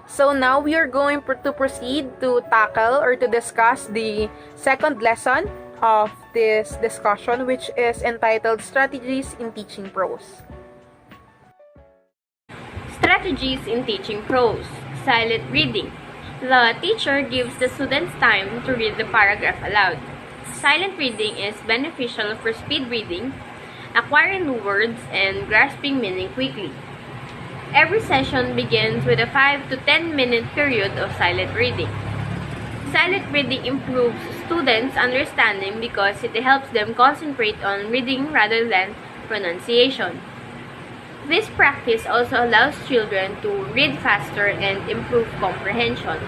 So now we are going to proceed to tackle or to discuss the second lesson of this discussion, which is entitled Strategies in Teaching Prose. Strategies in teaching prose. Silent reading. The teacher gives the students time to read the paragraph aloud. Silent reading is beneficial for speed reading, acquiring new words, and grasping meaning quickly. Every session begins with a 5 to 10 minute period of silent reading. Silent reading improves students' understanding because it helps them concentrate on reading rather than pronunciation. This practice also allows children to read faster and improve comprehension.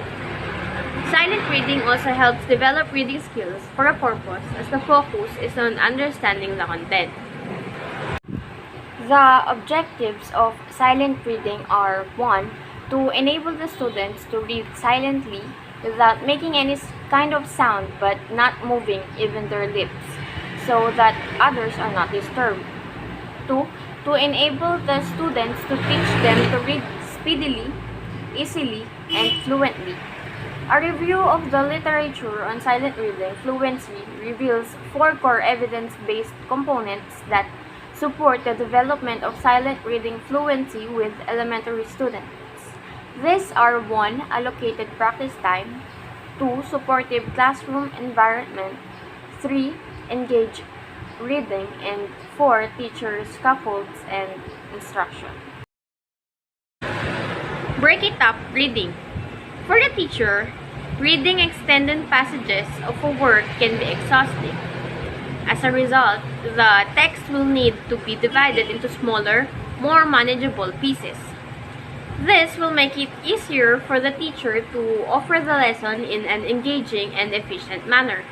Silent reading also helps develop reading skills for a purpose as the focus is on understanding the content. The objectives of silent reading are 1. To enable the students to read silently without making any kind of sound but not moving even their lips, so that others are not disturbed. 2. To enable the students to teach them to read speedily, easily, and fluently. A review of the literature on silent reading fluency reveals 4 core evidence-based components that support the development of silent reading fluency with elementary students. These are 1. Allocated practice time, 2. Supportive classroom environment, 3. Engaged reading, and 4. Teacher scaffolds and instruction. Break it up reading. For the teacher, reading extended passages of a work can be exhausting. As a result, the text will need to be divided into smaller, more manageable pieces. This will make it easier for the teacher to offer the lesson in an engaging and efficient manner.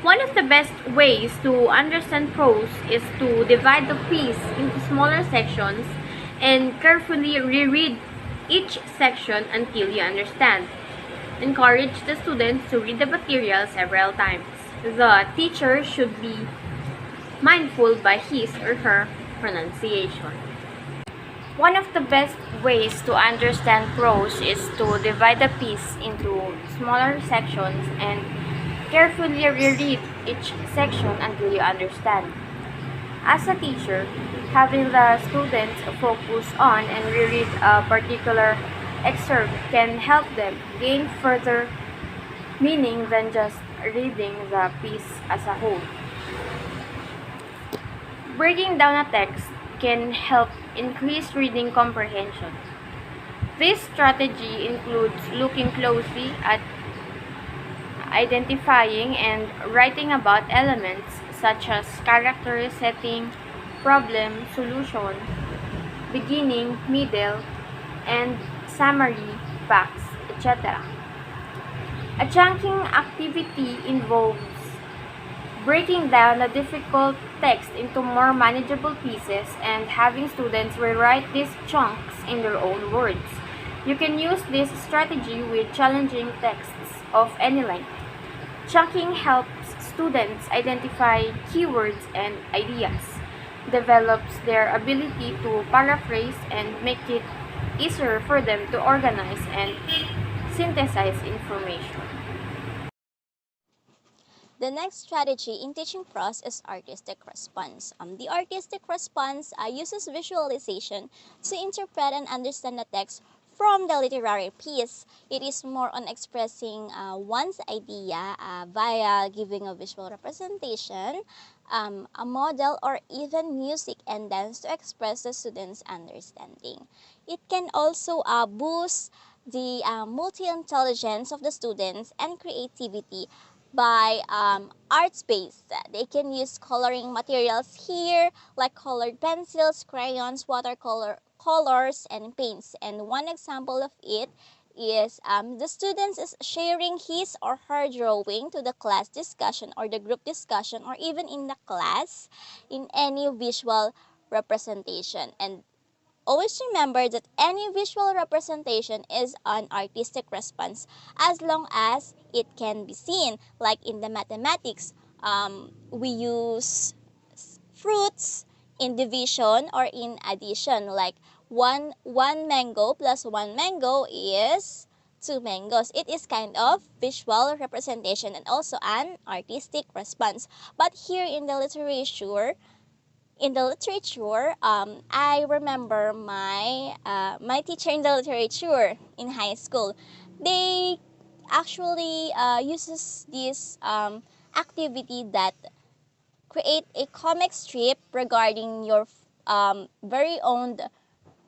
One of the best ways to understand prose is to divide the piece into smaller sections and carefully reread each section until you understand. Encourage the students to read the material several times. The teacher should be mindful by his or her pronunciation. One of the best ways to understand prose is to divide the piece into smaller sections and carefully reread each section until you understand. As a teacher, having the students focus on and reread a particular excerpt can help them gain further meaning than just reading the piece as a whole. Breaking down a text can help increase reading comprehension. This strategy includes looking closely at identifying and writing about elements such as character, setting, problem, solution, beginning, middle, and summary, facts, etc. A chunking activity involves breaking down a difficult text into more manageable pieces and having students rewrite these chunks in their own words. You can use this strategy with challenging texts of any length. Chunking helps students identify keywords and ideas, develops their ability to paraphrase, and make it easier for them to organize and synthesize information. The next strategy in teaching prose is artistic response. The artistic response uses visualization to interpret and understand the text from the literary piece. It is more on expressing one's idea via giving a visual representation, a model, or even music and dance to express the students' understanding. It can also boost the multi-intelligence of the students and creativity by art space. They can use coloring materials here like colored pencils, crayons, colors, and paints. And one example of it is the students is sharing his or her drawing to the class discussion or the group discussion or even in the class in any visual representation. And always remember that any visual representation is an artistic response as long as it can be seen, like in the mathematics. we use fruits in division or in addition, like one mango plus one mango is two mangoes. It is kind of visual representation and also an artistic response. But here in the literature, I remember my teacher in the literature in high school. They actually uses this activity that create a comic strip regarding your very own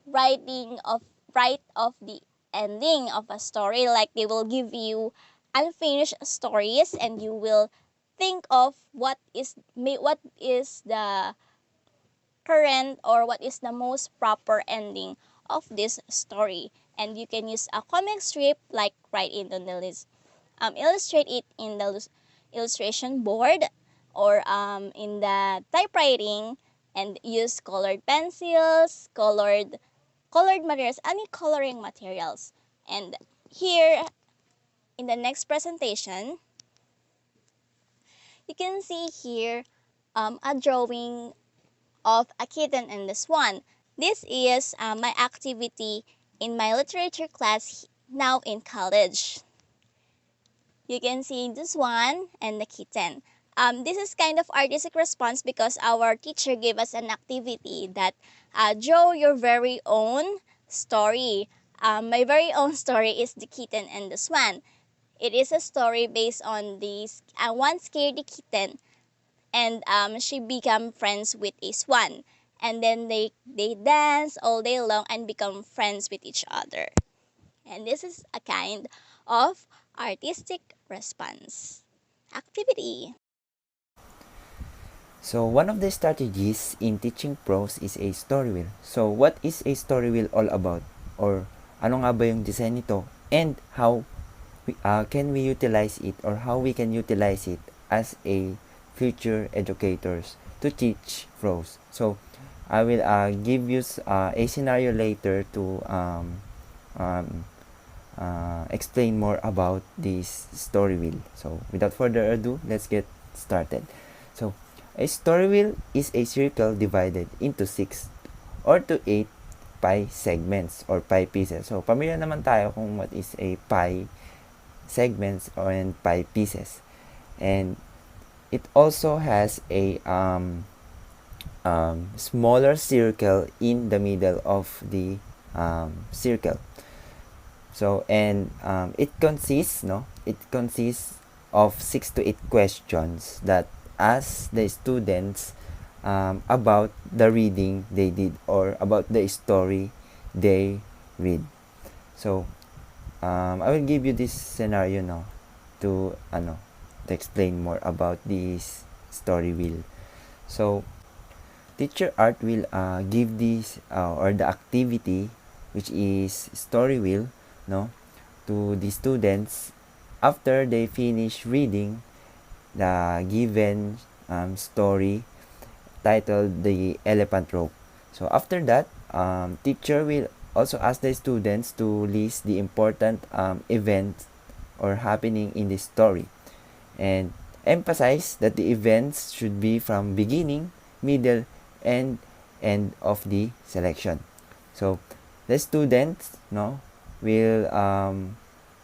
writing of write of the ending of a story. Like they will give you unfinished stories, and you will think of what is the current or what is the most proper ending of this story. And you can use a comic strip like right in the list. Illustrate it in the illustration board or in the typewriting, and use colored pencils, colored materials, any coloring materials. And here in the next presentation, you can see here a drawing of a kitten and the swan. This is my activity in my literature class now in college. You can see the swan and the kitten. This is kind of artistic response because our teacher gave us an activity that draw your very own story. My very own story is the kitten and the swan. It is a story based on this one scaredy kitten, and she become friends with a swan, and then they dance all day long and become friends with each other. And this is a kind of artistic response activity. So one of the strategies in teaching prose is a story wheel. So what is a story wheel all about? Or ano nga ba yung design nito? And how can we utilize it, or how we can utilize it as a future educators to teach prose? So I will give you a scenario later to explain more about this story wheel. So without further ado, let's get started. So a story wheel is a circle divided into 6 or to 8 pie segments or pie pieces. So familiar naman tayo kung what is a pie segments and pie pieces. And it also has a smaller circle in the middle of the circle. So and it consists of 6 to 8 questions that ask the students about the reading they did or about the story they read. So I will give you this scenario now to explain more about this story wheel. So teacher Art will give this or the activity, which is story wheel, to the students after they finish reading the given story titled The Elephant Rope. So after that, teacher will also ask the students to list the important events or happening in the story, and emphasize that the events should be from beginning, middle, and end of the selection. So the students will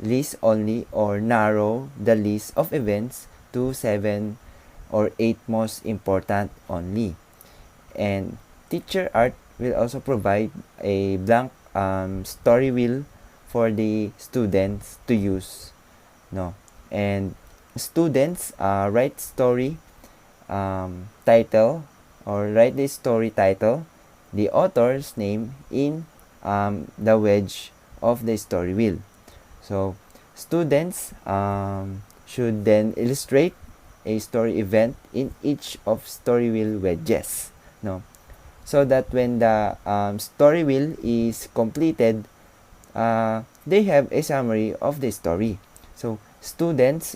list only or narrow the list of events to 7 or 8 most important only. And teacher Art will also provide a blank story wheel for the students to use. And students write story title or write the story title, the author's name in the wedge of the story wheel. So students should then illustrate a story event in each of story wheel wedges, so that when the story wheel is completed, they have a summary of the story. So students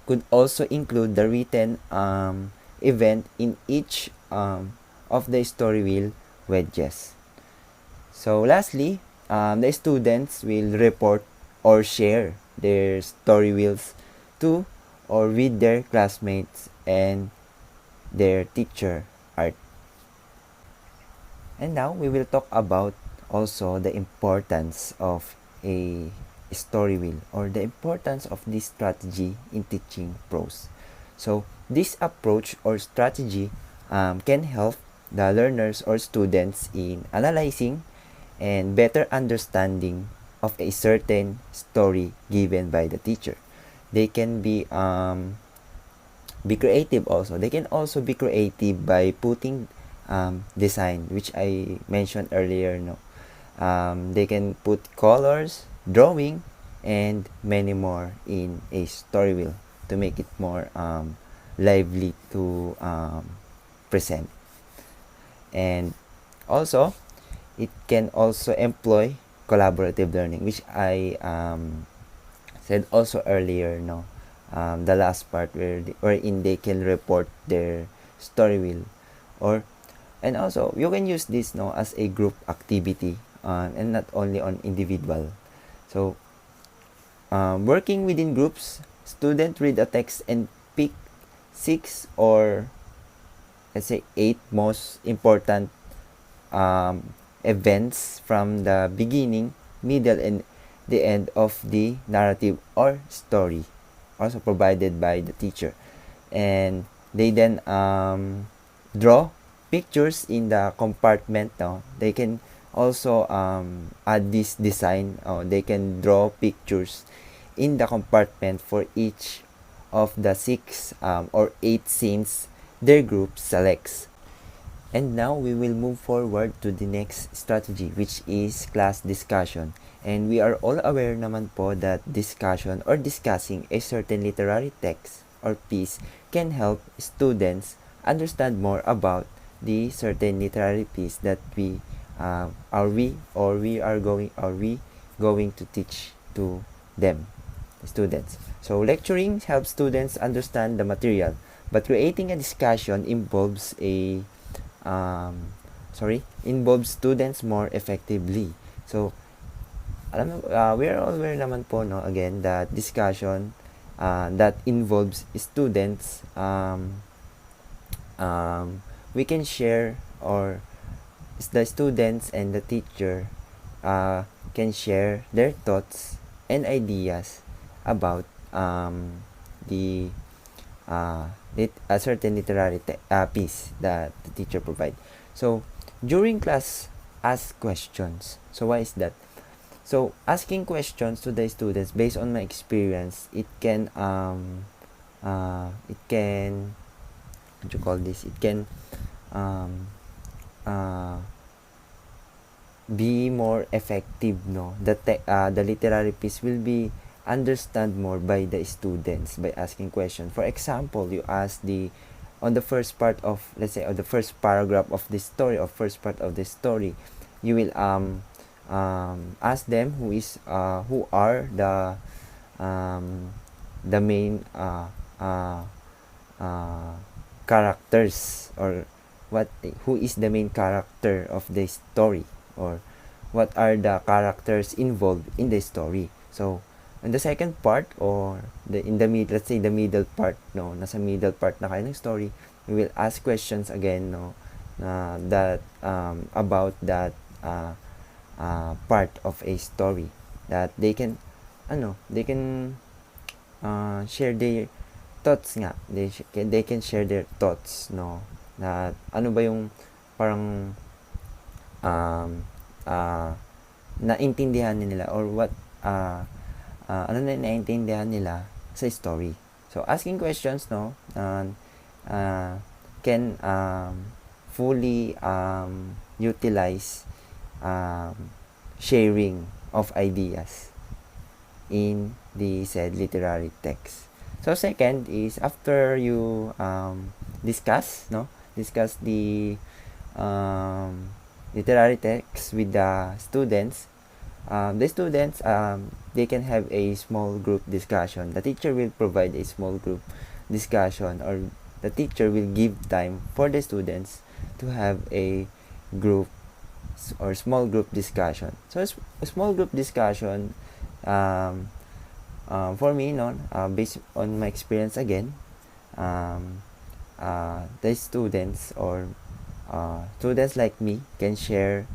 could also include the written event in each of the story wheel wedges. So lastly, the students will report or share their story wheels to or with their classmates and their teacher art. And now we will talk about also the importance of a story wheel, or the importance of this strategy in teaching prose. So this approach or strategy can help the learners or students in analyzing and better understanding of a certain story given by the teacher. They can be creative also. They can also be creative by putting design, which I mentioned earlier. No, they can put colors, drawing, and many more in a story wheel to make it more lively to present. And also, it can also employ collaborative learning, which I said also earlier. No, the last part wherein they can report their story wheel, or and also you can use this no as a group activity and not only on individual. So working within groups, students read a text and pick 6 or let's say 8 most important events from the beginning, middle, and the end of the narrative or story, also provided by the teacher. And they then draw pictures in the compartment. No? They can also add this design. They can draw pictures in the compartment for each of the 6 or 8 scenes their group selects. And now we will move forward to the next strategy, which is class discussion. And we are all aware naman po that discussion or discussing a certain literary text or piece can help students understand more about the certain literary piece that we going to teach to them, students. So lecturing helps students understand the material, but creating a discussion involves involves students more effectively. So we are all aware naman po no again that discussion that involves students we can share, or the students and the teacher can share their thoughts and ideas about a certain literary piece that the teacher provide. So during class, ask questions. So why is that? So asking questions to the students based on my experience, it can what you call this? It can be more effective. No, the literary piece will be understand more by the students by asking questions. For example, you ask on the first part of, let's say, on the first paragraph of the story, or first part of the story, you will ask them who are the main characters, or who is the main character of the story, or what are the characters involved in the story. So in the second part, or in the mid, let's say the middle part, no, nasa middle part na kayo ng story, we will ask questions again, no, that about that part of a story, that they can share their thoughts nga. They can share their thoughts, no, na ano ba yung parang naintindihan nila, or what ano na naintindihan nila sa story. So asking questions, no, can fully utilize sharing of ideas in the said literary text. So second is, after you discuss the literary text with the students, they can have a small group discussion. The teacher will provide a small group discussion, or the teacher will give time for the students to have a group or small group discussion. So a small group discussion for me, no, based on my experience again, the students or students like me can share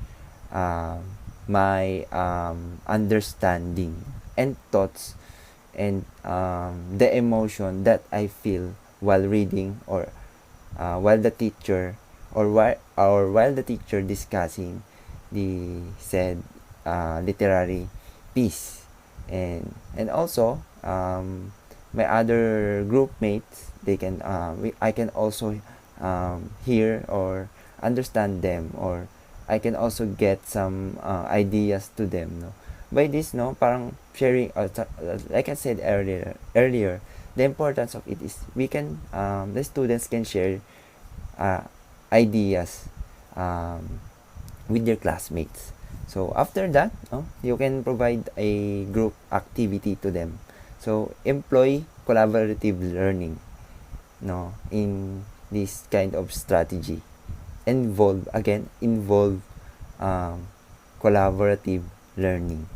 my understanding and thoughts and the emotion that I feel while reading or while the teacher while the teacher discussing the said literary piece, and also my other group mates, they can I can also hear or understand them, or I can also get some ideas to them, no, by this, no, parang sharing, like I said earlier, the importance of it is we can the students can share ideas with their classmates. So after that, you can provide a group activity to them. So employ collaborative learning, no, in this kind of strategy. Involve collaborative learning.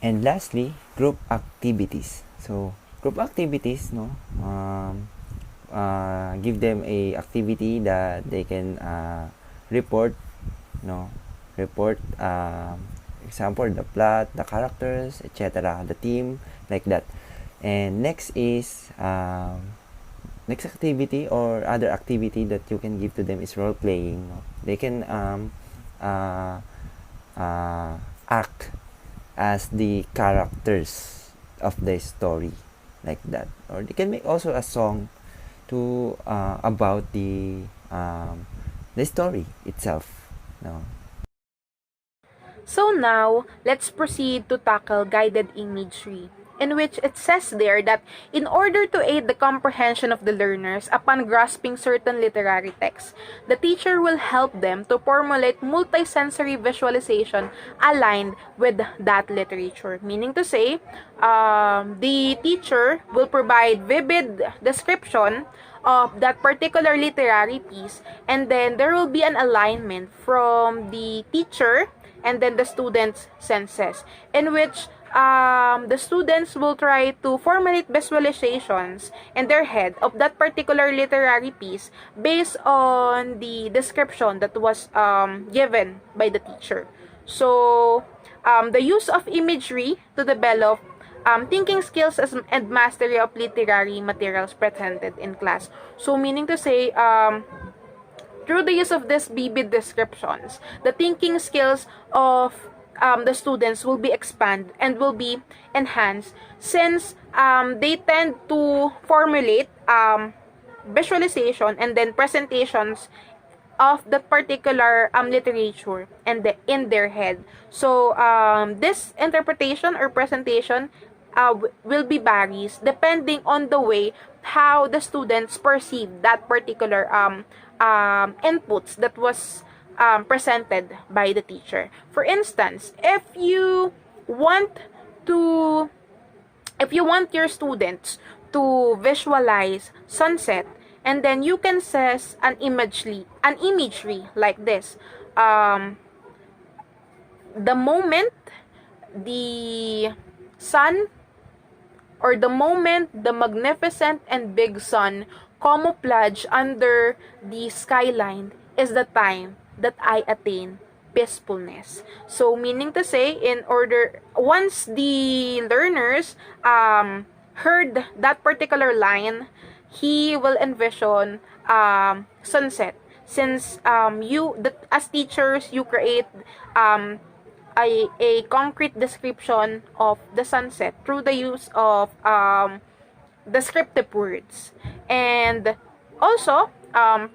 And lastly, group activities. So group activities, no, give them a activity that they can report, no, report example, the plot, the characters, etc., the team, like that. And next is next activity or other activity that you can give to them is role playing, no? They can act as the characters of the story, like that. Or they can make also a song to about the story itself, no? So now, let's proceed to tackle guided imagery, in which it says there that in order to aid the comprehension of the learners upon grasping certain literary texts, the teacher will help them to formulate multisensory visualization aligned with that literature. Meaning to say, the teacher will provide vivid description of that particular literary piece, and then there will be an alignment from the teacher and then the students' senses, in which the students will try to formulate visualizations in their head of that particular literary piece based on the description that was given by the teacher. So, the use of imagery to develop thinking skills and mastery of literary materials presented in class. So, meaning to say, through the use of these vivid descriptions, the thinking skills of the students will be expanded and will be enhanced, since they tend to formulate visualization and then presentations of that particular literature and in their head. So this interpretation or presentation will be varies depending on the way how the students perceive that particular inputs that was presented by the teacher. For instance, if you want your students to visualize sunset, and then you can set an imagery like this. The moment the sun, or the moment the magnificent and big sun camouflage under the skyline is the time that I attain peacefulness. So, meaning to say, once the learners heard that particular line, he will envision sunset. Since as teachers, you create a concrete description of the sunset through the use of descriptive words. And also,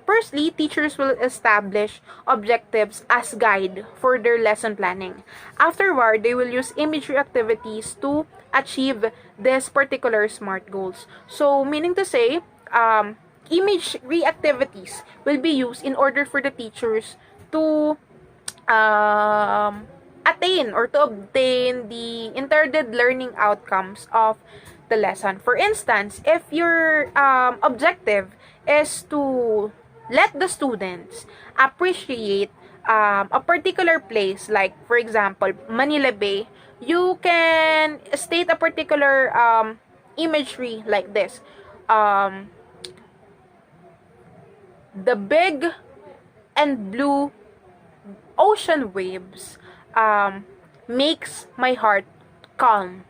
firstly, teachers will establish objectives as guide for their lesson planning. Afterward, they will use imagery activities to achieve this particular SMART goals. So, meaning to say, imagery activities will be used in order for the teachers to attain or to obtain the intended learning outcomes of the lesson. For instance, if your objective is to let the students appreciate a particular place, like for example Manila Bay, you can state a particular imagery like this. Um, the big and blue ocean waves makes my heart calm.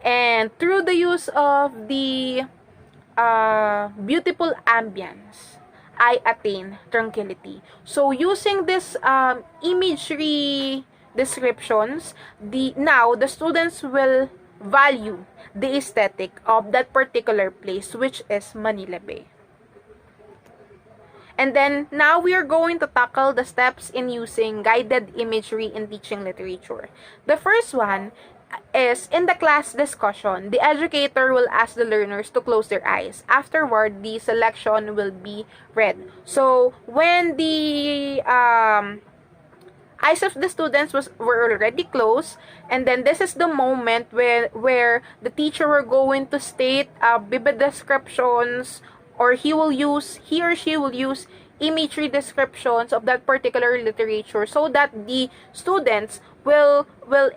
And through the use of the beautiful ambience, I attain tranquility. So using this imagery descriptions, the students will value the aesthetic of that particular place, which is Manila Bay. And then now we are going to tackle the steps in using guided imagery in teaching literature. The first one is in the class discussion, the educator will ask the learners to close their eyes. Afterward, the selection will be read. So when the eyes of the students were already closed, and then this is the moment where the teacher were going to state vivid descriptions, or he or she will use imagery descriptions of that particular literature, so that the students will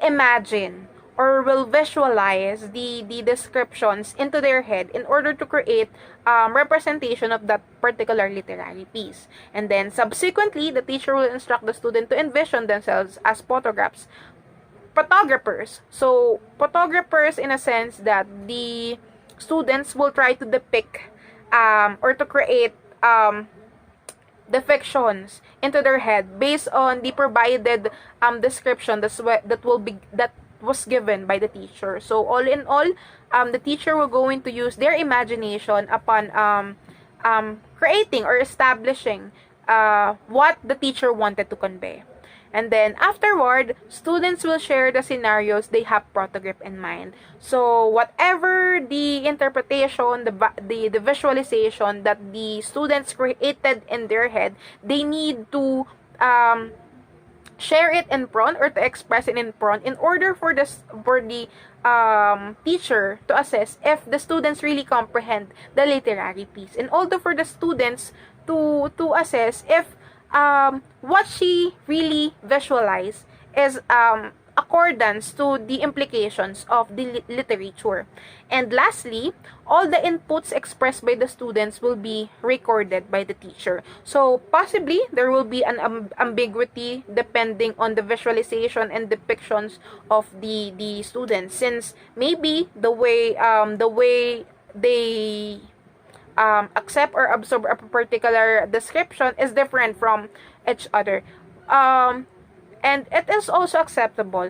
imagine or will visualize the descriptions into their head in order to create representation of that particular literary piece. And then subsequently, the teacher will instruct the student to envision themselves as photographers. So photographers in a sense that the students will try to depict or to create depictions into their head based on the provided description that was given by the teacher. So all in all, the teacher will going to use their imagination upon creating or establishing what the teacher wanted to convey. And then afterward, students will share the scenarios they have photograph in mind. So whatever the interpretation, the visualization that the students created in their head, they need to share it in front or to express it in front in order for the teacher to assess if the students really comprehend the literary piece, and also for the students to assess if what she really visualized is accordance to the implications of the literature. And lastly, all the inputs expressed by the students will be recorded by the teacher. So possibly there will be an ambiguity depending on the visualization and depictions of the students, since maybe the way they accept or absorb a particular description is different from each other. And it is also acceptable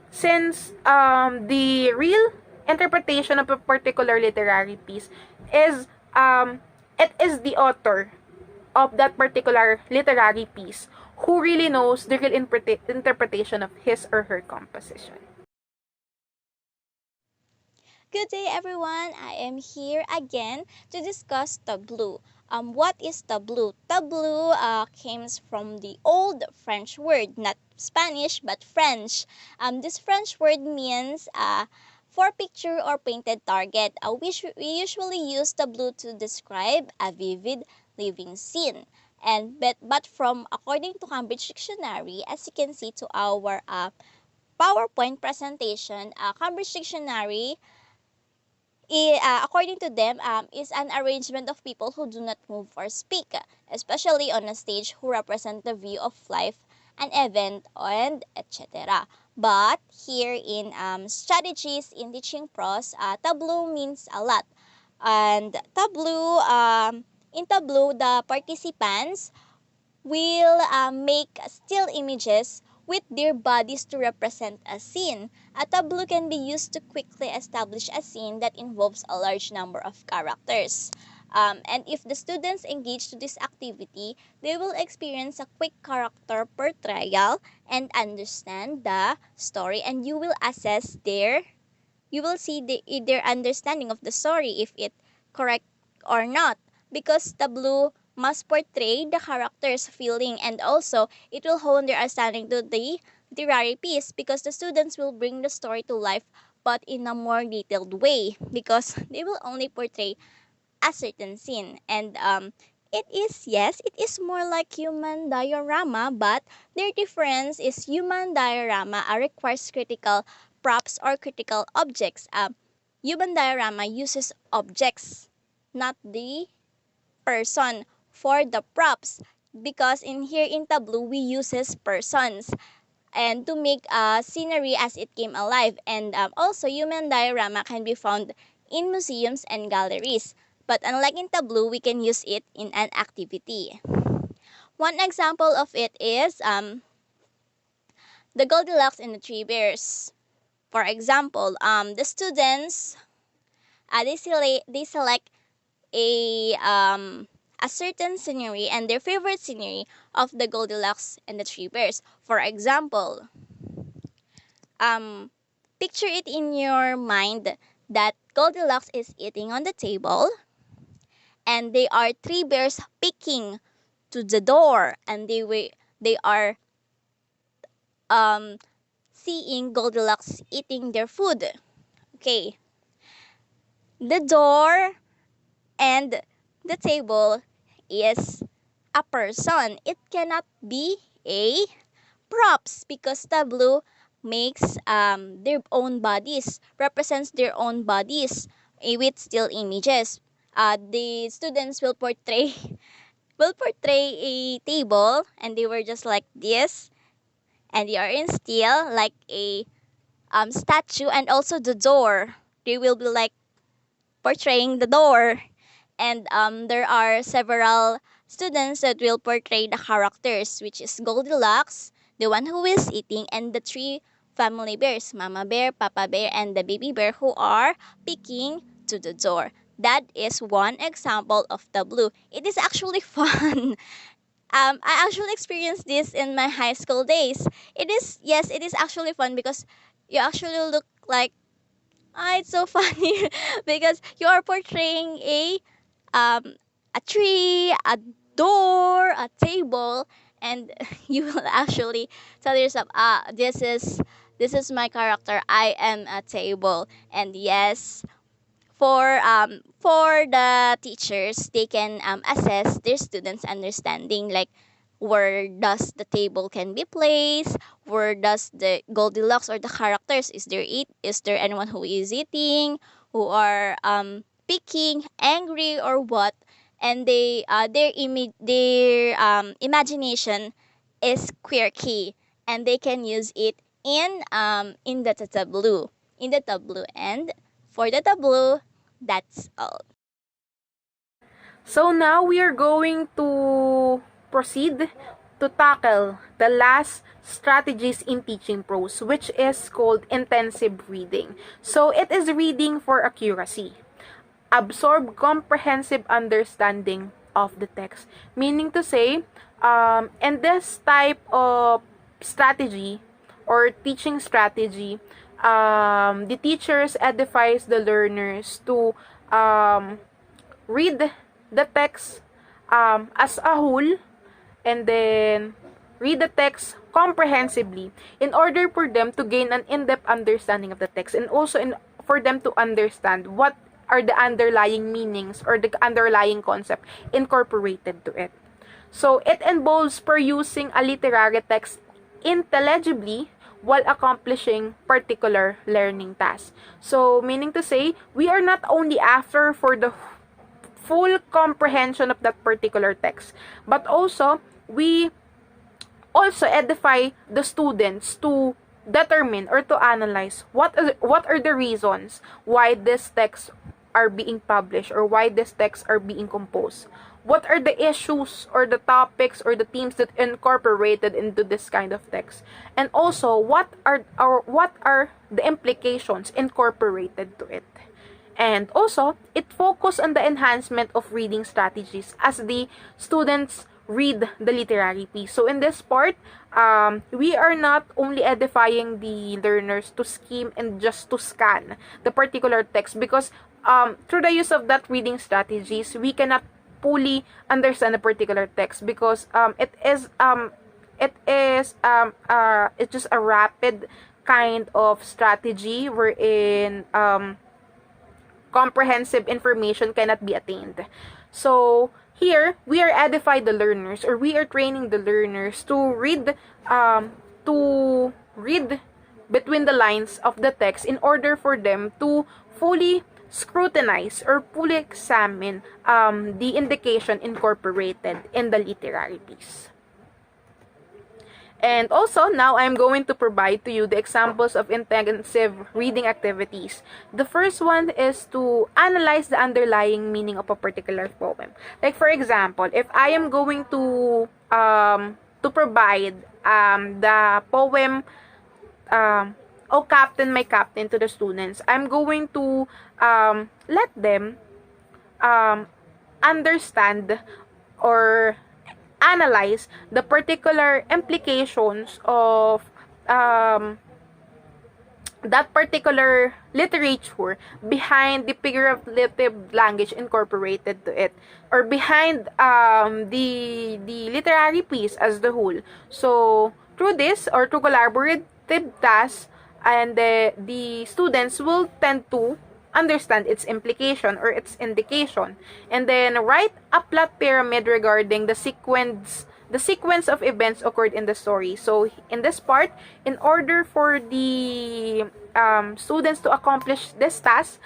since the real interpretation of a particular literary piece is it is the author of that particular literary piece who really knows the real interpretation of his or her composition. Good day, everyone. I am here again to discuss tableau. What is tableau? Tableau comes from the old French word, not Spanish but French. This French word means for picture or painted target. We usually use tableau to describe a vivid living scene. But from according to Cambridge Dictionary, as you can see to our PowerPoint presentation, Cambridge Dictionary, according to them, is an arrangement of people who do not move or speak, especially on a stage, who represent the view of life, an event, and etc. But here in strategies in teaching prose, tableau means a lot. And in tableau, the participants will make still images with their bodies to represent a scene. A tableau can be used to quickly establish a scene that involves a large number of characters. And if the students engage to this activity, they will experience a quick character portrayal and understand the story, and you will see their understanding of the story, if it correct or not, because tableau must portray the character's feeling, and also it will hone their understanding to the literary piece, because the students will bring the story to life but in a more detailed way, because they will only portray a certain scene. And it is more like human diorama, but their difference is human diorama requires critical props or critical objects. Human diorama uses objects, not the person for the props, because in here in tableau we uses persons and to make scenery as it came alive. And also human diorama can be found in museums and galleries, but unlike in tableau we can use it in an activity. One example of it is the Goldilocks and the Three Bears. For example, the students they select a certain scenery and their favorite scenery of the Goldilocks and the Three Bears. For example, picture it in your mind that Goldilocks is eating on the table and they are three bears peeking to the door, and they are seeing Goldilocks eating their food. Okay. The door and the table is a person. It cannot be a props because tableau makes their own bodies, represents their own bodies with still images. The students will portray a table and they were just like this, and they are in still like a statue, and also the door. They will be like portraying the door, and there are several students that will portray the characters, which is Goldilocks, the one who is eating, and the three family bears, Mama Bear, Papa Bear, and the baby bear who are peeking to the door. That is one example of tableau. It is actually fun. I actually experienced this in my high school days. It is actually fun because you actually look like, it's so funny because you are portraying a tree, a door, a table, and you will actually tell yourself, this is my character. I am a table. And yes, for the teachers, they can assess their students' understanding, like where does the table can be placed, where does the Goldilocks or the characters, is there anyone who is eating, who are picking, angry, or what. And their imagination is quirky, and they can use it in the tableau. And for the tableau, that's all. So now we are going to proceed to tackle the last strategies in teaching prose, which is called intensive reading. So it is reading for accuracy. Absorb comprehensive understanding of the text. Meaning to say, in this type of strategy or teaching strategy, the teachers advise the learners to read the text as a whole, and then read the text comprehensively in order for them to gain an in-depth understanding of the text, and also for them to understand what are the underlying meanings or the underlying concept incorporated to it. So it involves perusing a literary text intelligibly while accomplishing particular learning tasks. So meaning to say, we are not only after for the full comprehension of that particular text, but also we also edify the students to determine or to analyze what are the reasons why these texts are being published or why these texts are being composed. What are the issues or the topics or the themes that incorporated into this kind of text? And also, what are the implications incorporated to it? And also, it focuses on the enhancement of reading strategies as the students read the literary piece. So in this part, we are not only edifying the learners to skim and just to scan the particular text, because through the use of that reading strategies, we cannot fully understand a particular text, because it's just a rapid kind of strategy wherein comprehensive information cannot be attained. So here we are edifying the learners, or we are training the learners to read between the lines of the text in order for them to fully scrutinize or fully examine the indication incorporated in the literary piece. And also, now I'm going to provide to you the examples of intensive reading activities. The first one is to analyze the underlying meaning of a particular poem. Like for example, if I am going to provide the poem "Oh Captain, My Captain" to the students, I'm going to let them understand or analyze the particular implications of that particular literature behind the figurative language incorporated to it, or behind the literary piece as the whole. So through this or through collaborative tasks, and the students will tend to understand its implication or its indication, and then write a plot pyramid regarding the sequence of events occurred in the story. So in this part, in order for the students to accomplish this task,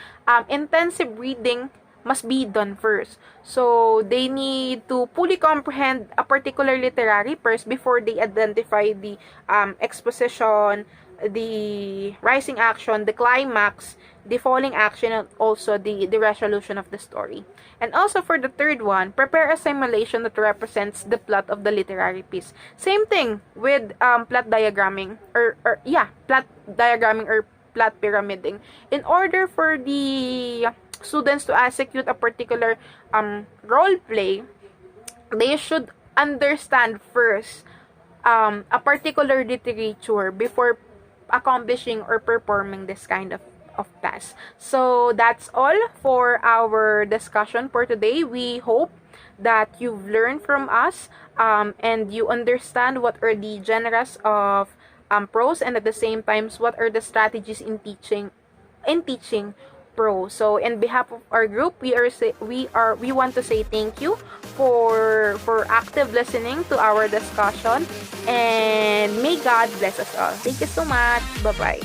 intensive reading must be done first. So they need to fully comprehend a particular literary piece before they identify the exposition, the rising action, the climax, the falling action, and also the resolution of the story. And also for the third one, prepare a simulation that represents the plot of the literary piece. Same thing with plot diagramming or plot diagramming or plot pyramiding. In order for the students to execute a particular role play, they should understand first a particular literature before accomplishing or performing this kind of task. So that's all for our discussion for today. We hope that you've learned from us and you understand what are the genres of prose, and at the same time what are the strategies in teaching prose. So in behalf of our group, we want to say thank you for active listening to our discussion, and may God bless us all. Thank you so much. Bye bye.